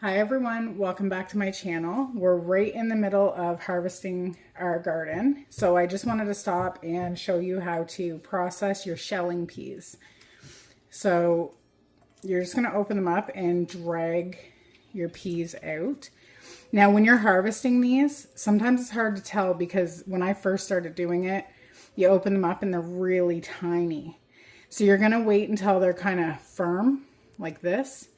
Hi everyone, welcome back to my channel. We're right in the middle of harvesting our garden. So I just wanted to stop and show you how to process your shelling peas. So you're just gonna open them up and drag your peas out. Now when you're harvesting these, sometimes it's hard to tell because when I first started doing it, you open them up and they're really tiny. So you're gonna wait until they're kind of firm like this.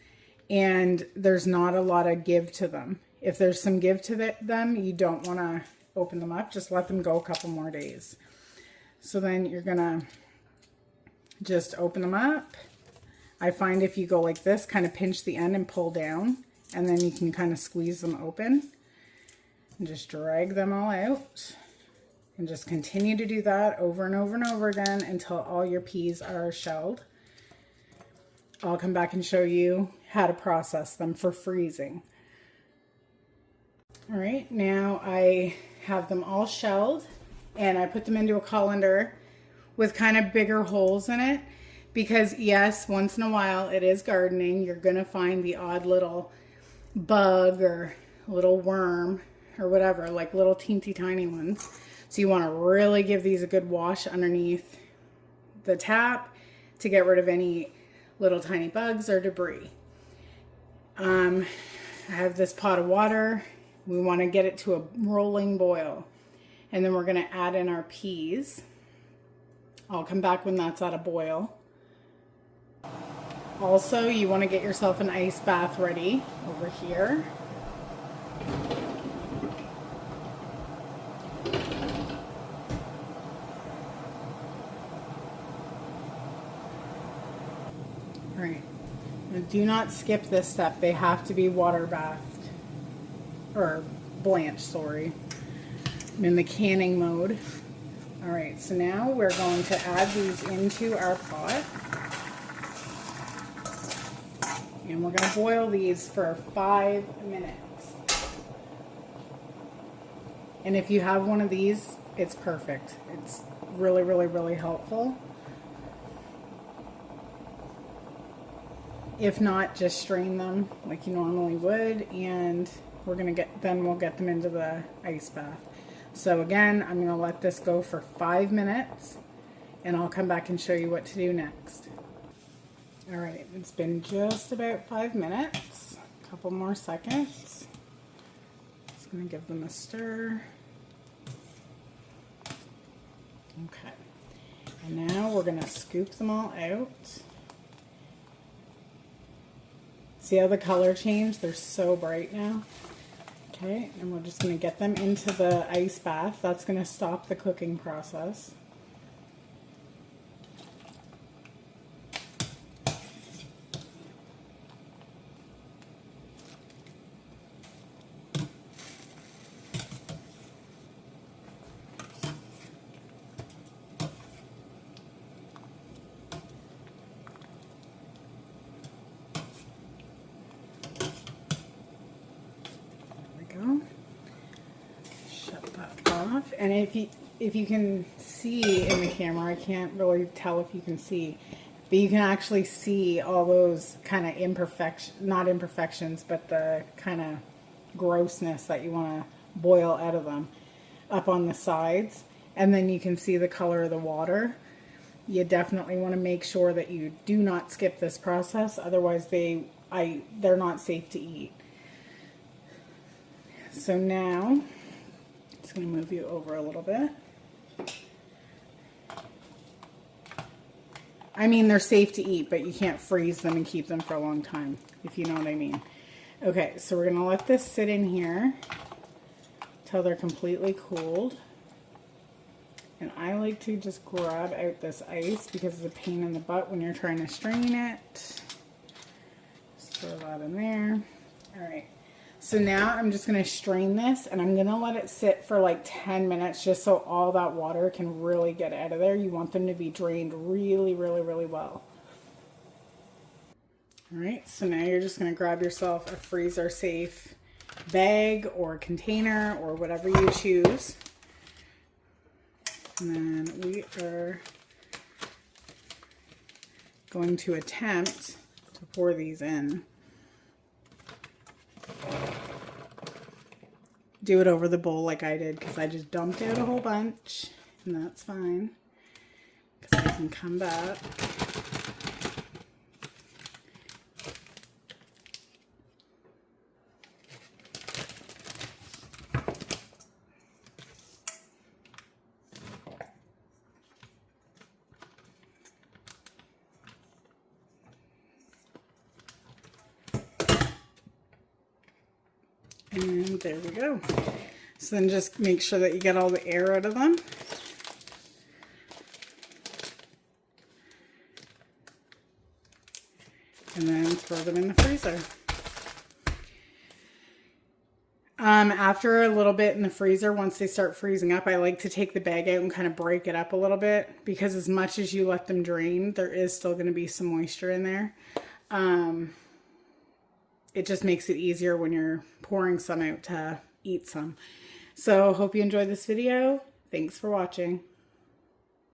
And there's not a lot of give to them. If there's some give to them, you don't want to open them up. Just let them go a couple more days. So then you're going to just open them up. I find if you go like this, kind of pinch the end and pull down, and then you can kind of squeeze them open and just drag them all out. And just continue to do that over and over and over again until all your peas are shelled. I'll come back and show you how to process them for freezing. All right, now I have them all shelled and I put them into a colander with kind of bigger holes in it because yes, once in a while it is gardening. You're gonna find the odd little bug or little worm or whatever, like little teensy tiny ones. So you wanna really give these a good wash underneath the tap to get rid of any little tiny bugs or debris. I have this pot of water. We want to get it to a rolling boil. And then we're going to add in our peas. I'll come back when that's at a boil. Also, you want to get yourself an ice bath ready over here. All right. Now, do not skip this step. They have to be water bathed. Or blanched, sorry. I'm in the canning mode. All right, so now we're going to add these into our pot. And we're going to boil these for 5 minutes. And if you have one of these, it's perfect. It's really, really, really helpful. If not, just strain them like you normally would, and we'll get them into the ice bath. So again, I'm gonna let this go for 5 minutes and I'll come back and show you what to do next. All right, it's been just about 5 minutes, a couple more seconds. Just gonna give them a stir. Okay, and now we're gonna scoop them all out. See how the color changed? They're so bright now. Okay, and we're just going to get them into the ice bath. That's going to stop the cooking process. Shut that off. And if you can see in the camera, I can't really tell if you can see, but you can actually see all those kind of not imperfections, but the kind of grossness that you want to boil out of them up on the sides. And then you can see the color of the water. You definitely want to make sure that you do not skip this process, otherwise they're not safe to eat. So now, I'm just going to move you over a little bit. I mean, they're safe to eat, but you can't freeze them and keep them for a long time, if you know what I mean. Okay, so we're going to let this sit in here till they're completely cooled. And I like to just grab out this ice because it's a pain in the butt when you're trying to strain it. Just throw that in there. All right. So now I'm just going to strain this and I'm going to let it sit for like 10 minutes just so all that water can really get out of there. You want them to be drained really, really, really well. All right, so now you're just going to grab yourself a freezer safe bag or container or whatever you choose. And then we are going to attempt to pour these in. do it over the bowl like I did, because I just dumped out a whole bunch, and that's fine, because I can come back. And there we go. So then just make sure that you get all the air out of them. And then throw them in the freezer. After a little bit in the freezer, once they start freezing up, I like to take the bag out and kind of break it up a little bit, because as much as you let them drain, there is still going to be some moisture in there. It just makes it easier when you're pouring some out to eat some. So hope you enjoyed this video. Thanks for watching.